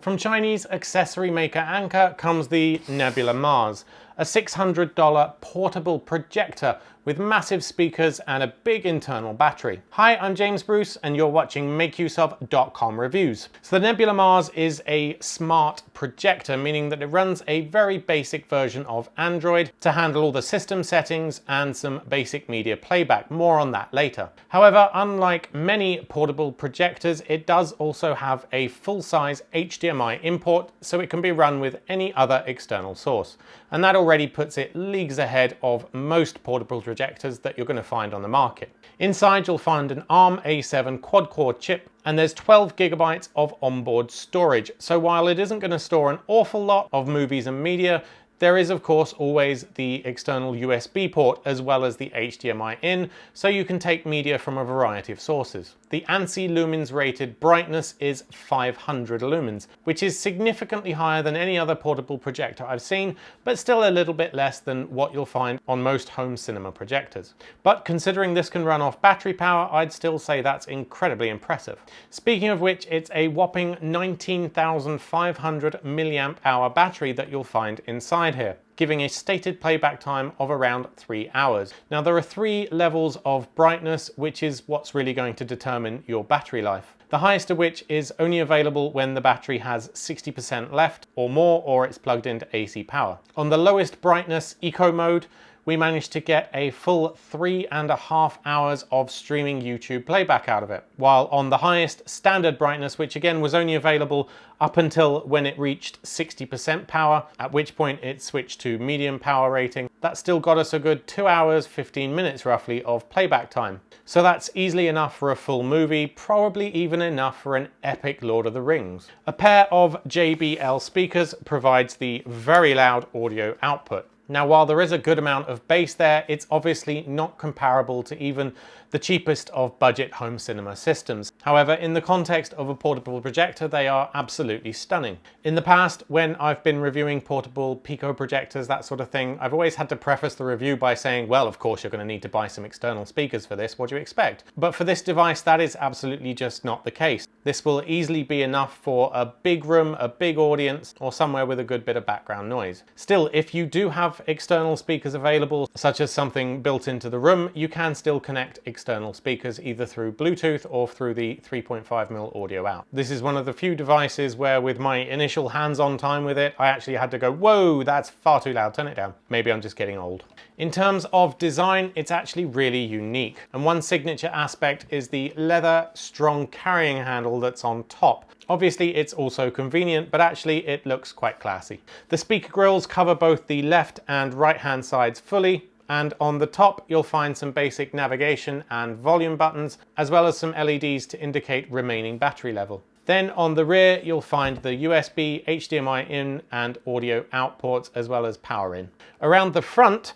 From Chinese accessory maker Anker comes the Nebula Mars, a $600 portable projector with massive speakers and a big internal battery. Hi, I'm James Bruce and you're watching MakeUseOf.com reviews. So the Nebula Mars is a smart projector, meaning that it runs a very basic version of Android to handle all the system settings and some basic media playback. More on that later. However, unlike many portable projectors, it does also have a full-size HDMI import, so it can be run with any other external source. And that already puts it leagues ahead of most portable projectors that you're going to find on the market. Inside you'll find an ARM A7 quad-core chip, and there's 12 gigabytes of onboard storage. So while it isn't going to store an awful lot of movies and media, there is of course always the external USB port as well as the HDMI in, so you can take media from a variety of sources. The ANSI lumens rated brightness is 500 lumens, which is significantly higher than any other portable projector I've seen, but still a little bit less than what you'll find on most home cinema projectors. But considering this can run off battery power, I'd still say that's incredibly impressive. Speaking of which, it's a whopping 19,500 milliamp hour battery that you'll find inside here, giving a stated playback time of around 3 hours. Now there are 3 levels of brightness, which is what's really going to determine your battery life. The highest of which is only available when the battery has 60% left or more, or it's plugged into AC power. On the lowest brightness, Eco mode, we managed to get a full 3.5 hours of streaming YouTube playback out of it. While on the highest standard brightness, which again was only available up until when it reached 60% power, at which point it switched to medium power rating, that still got us a good 2 hours, 15 minutes roughly of playback time. So that's easily enough for a full movie, probably even enough for an epic Lord of the Rings. A pair of JBL speakers provides the very loud audio output. Now, while there is a good amount of bass there, it's obviously not comparable to even the cheapest of budget home cinema systems. However, in the context of a portable projector, they are absolutely stunning. In the past, when I've been reviewing portable Pico projectors, that sort of thing, I've always had to preface the review by saying, well, of course, you're going to need to buy some external speakers for this. What do you expect? But for this device, that is absolutely just not the case. This will easily be enough for a big room, a big audience, or somewhere with a good bit of background noise. Still, if you do have external speakers available, such as something built into the room, you can still connect external speakers either through Bluetooth or through the 3.5mm audio out. This is one of the few devices where with my initial hands-on time with it, I actually had to go, whoa, that's far too loud, turn it down. Maybe I'm just getting old. In terms of design, it's actually really unique. And one signature aspect is the leather strong carrying handle that's on top. Obviously, it's also convenient, but actually it looks quite classy. The speaker grills cover both the left and right-hand sides fully, and on the top you'll find some basic navigation and volume buttons, as well as some LEDs to indicate remaining battery level. Then on the rear you'll find the USB, HDMI in and audio out ports, as well as power in. Around the front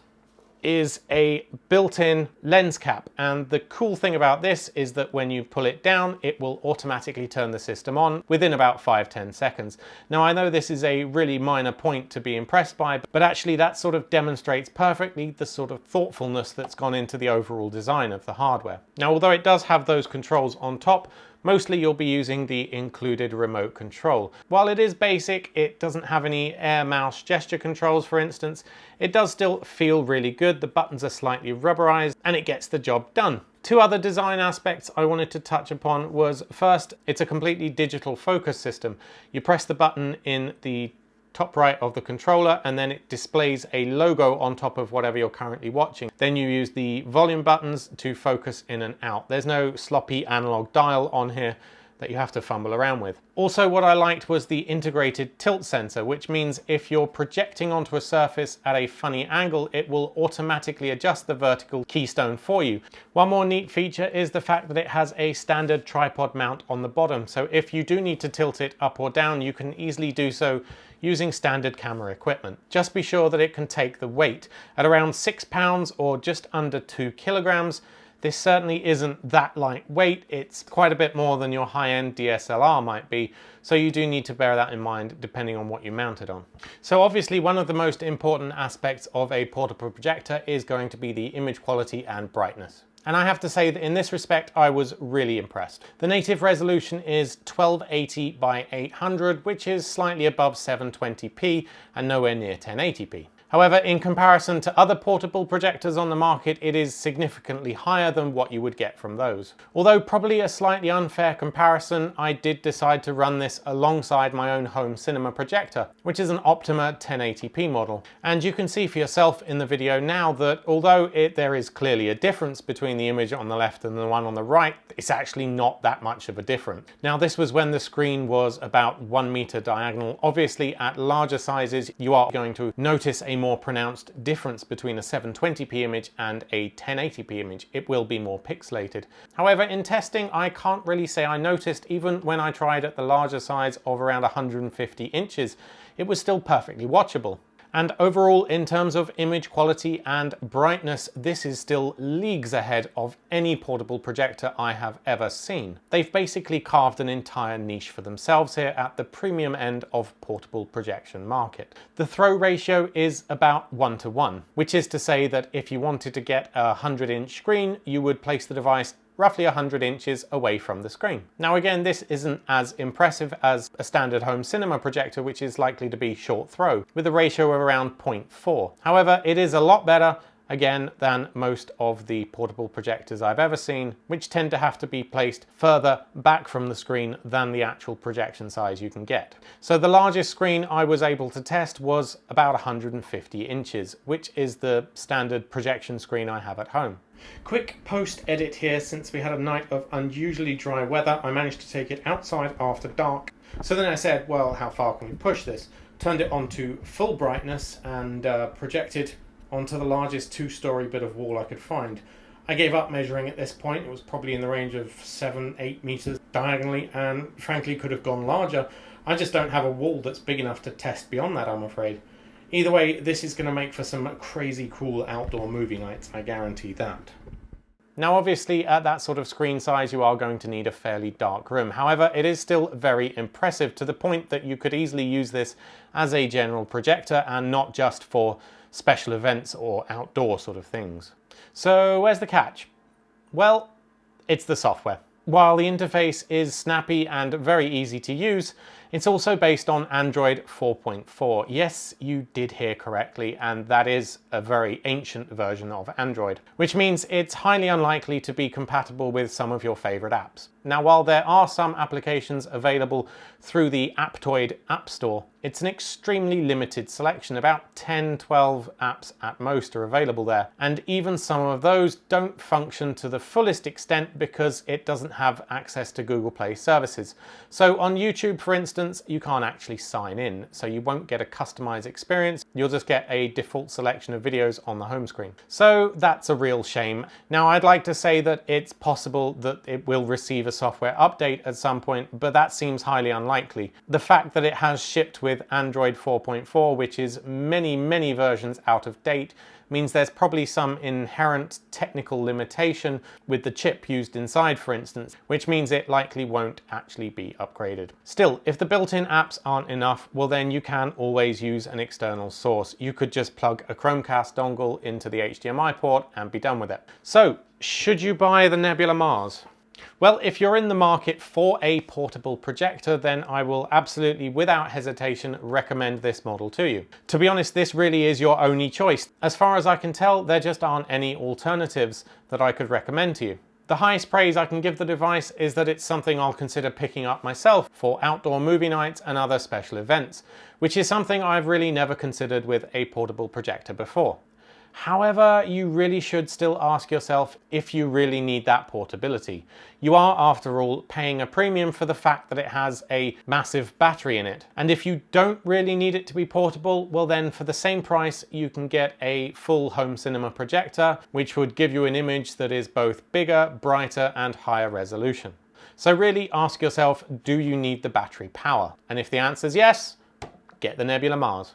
is a built-in lens cap, and the cool thing about this is that when you pull it down it will automatically turn the system on within about 5-10 seconds. Now I know this is a really minor point to be impressed by, but actually that sort of demonstrates perfectly the sort of thoughtfulness that's gone into the overall design of the hardware. Now although it does have those controls on top, mostly you'll be using the included remote control. While it is basic, it doesn't have any air mouse gesture controls, for instance. It does still feel really good. The buttons are slightly rubberized and it gets the job done. 2 other design aspects I wanted to touch upon was, first, it's a completely digital focus system. You press the button in the top right of the controller and then it displays a logo on top of whatever you're currently watching. Then you use the volume buttons to focus in and out. There's no sloppy analog dial on here that you have to fumble around with. Also, what I liked was the integrated tilt sensor, which means if you're projecting onto a surface at a funny angle, it will automatically adjust the vertical keystone for you. One more neat feature is the fact that it has a standard tripod mount on the bottom, so if you do need to tilt it up or down, you can easily do so using standard camera equipment. Just be sure that it can take the weight. At around 6 pounds or just under 2 kilograms, this certainly isn't that lightweight. It's quite a bit more than your high-end DSLR might be, so you do need to bear that in mind depending on what you mount it on. So obviously one of the most important aspects of a portable projector is going to be the image quality and brightness. And I have to say that in this respect, I was really impressed. The native resolution is 1280 by 800, which is slightly above 720p and nowhere near 1080p. However, in comparison to other portable projectors on the market, it is significantly higher than what you would get from those. Although probably a slightly unfair comparison, I did decide to run this alongside my own home cinema projector, which is an Optima 1080p model. And you can see for yourself in the video now that although there is clearly a difference between the image on the left and the one on the right, it's actually not that much of a difference. Now, this was when the screen was about 1 meter diagonal. Obviously, at larger sizes, you are going to notice a more pronounced difference between a 720p image and a 1080p image. It will be more pixelated. However, in testing, I can't really say I noticed, even when I tried at the larger size of around 150 inches, it was still perfectly watchable. And overall, in terms of image quality and brightness, this is still leagues ahead of any portable projector I have ever seen. They've basically carved an entire niche for themselves here at the premium end of portable projection market. The throw ratio is about 1:1, which is to say that if you wanted to get a 100-inch screen, you would place the device roughly 100 inches away from the screen. Now again, this isn't as impressive as a standard home cinema projector, which is likely to be short throw, with a ratio of around 0.4. However, it is a lot better, again, than most of the portable projectors I've ever seen, which tend to have to be placed further back from the screen than the actual projection size you can get. So the largest screen I was able to test was about 150 inches, which is the standard projection screen I have at home. Quick post edit here. Since we had a night of unusually dry weather, I managed to take it outside after dark. So then I said, well, how far can we push this? Turned it on to full brightness and projected onto the largest 2-story bit of wall I could find. I gave up measuring at this point. It was probably in the range of 7-8 meters diagonally, and frankly could have gone larger. I just don't have a wall that's big enough to test beyond that, I'm afraid. Either way, this is going to make for some crazy cool outdoor movie nights, I guarantee that. Now obviously at that sort of screen size you are going to need a fairly dark room. However, it is still very impressive, to the point that you could easily use this as a general projector and not just for special events or outdoor sort of things. So where's the catch? Well, it's the software. While the interface is snappy and very easy to use, it's also based on Android 4.4. Yes, you did hear correctly, and that is a very ancient version of Android, which means it's highly unlikely to be compatible with some of your favorite apps. Now, while there are some applications available through the Aptoid App Store, it's an extremely limited selection. About 10-12 apps at most are available there, and even some of those don't function to the fullest extent because it doesn't have access to Google Play services. So on YouTube, for instance, you can't actually sign in, so you won't get a customized experience. You'll just get a default selection of videos on the home screen. So that's a real shame. Now, I'd like to say that it's possible that it will receive a software update at some point, but that seems highly unlikely. The fact that it has shipped with Android 4.4, which is many versions out of date, means there's probably some inherent technical limitation with the chip used inside, for instance, which means it likely won't actually be upgraded. Still, if the built-in apps aren't enough, well then you can always use an external source. You could just plug a Chromecast dongle into the HDMI port and be done with it. So, should you buy the Nebula Mars? Well, if you're in the market for a portable projector, then I will absolutely, without hesitation, recommend this model to you. To be honest, this really is your only choice. As far as I can tell, there just aren't any alternatives that I could recommend to you. The highest praise I can give the device is that it's something I'll consider picking up myself for outdoor movie nights and other special events, which is something I've really never considered with a portable projector before. However, you really should still ask yourself if you really need that portability. You are, after all, paying a premium for the fact that it has a massive battery in it. And if you don't really need it to be portable, well then for the same price you can get a full home cinema projector, which would give you an image that is both bigger, brighter and higher resolution. So really ask yourself, do you need the battery power? And if the answer is yes, get the Nebula Mars.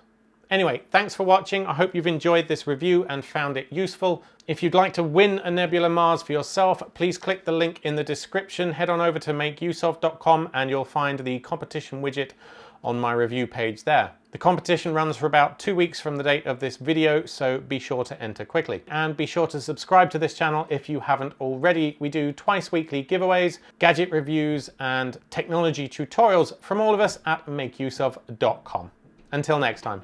Anyway, thanks for watching. I hope you've enjoyed this review and found it useful. If you'd like to win a Nebula Mars for yourself, please click the link in the description. Head on over to MakeUseOf.com and you'll find the competition widget on my review page there. The competition runs for about 2 weeks from the date of this video, so be sure to enter quickly. And be sure to subscribe to this channel if you haven't already. We do twice weekly giveaways, gadget reviews, and technology tutorials from all of us at MakeUseOf.com. Until next time.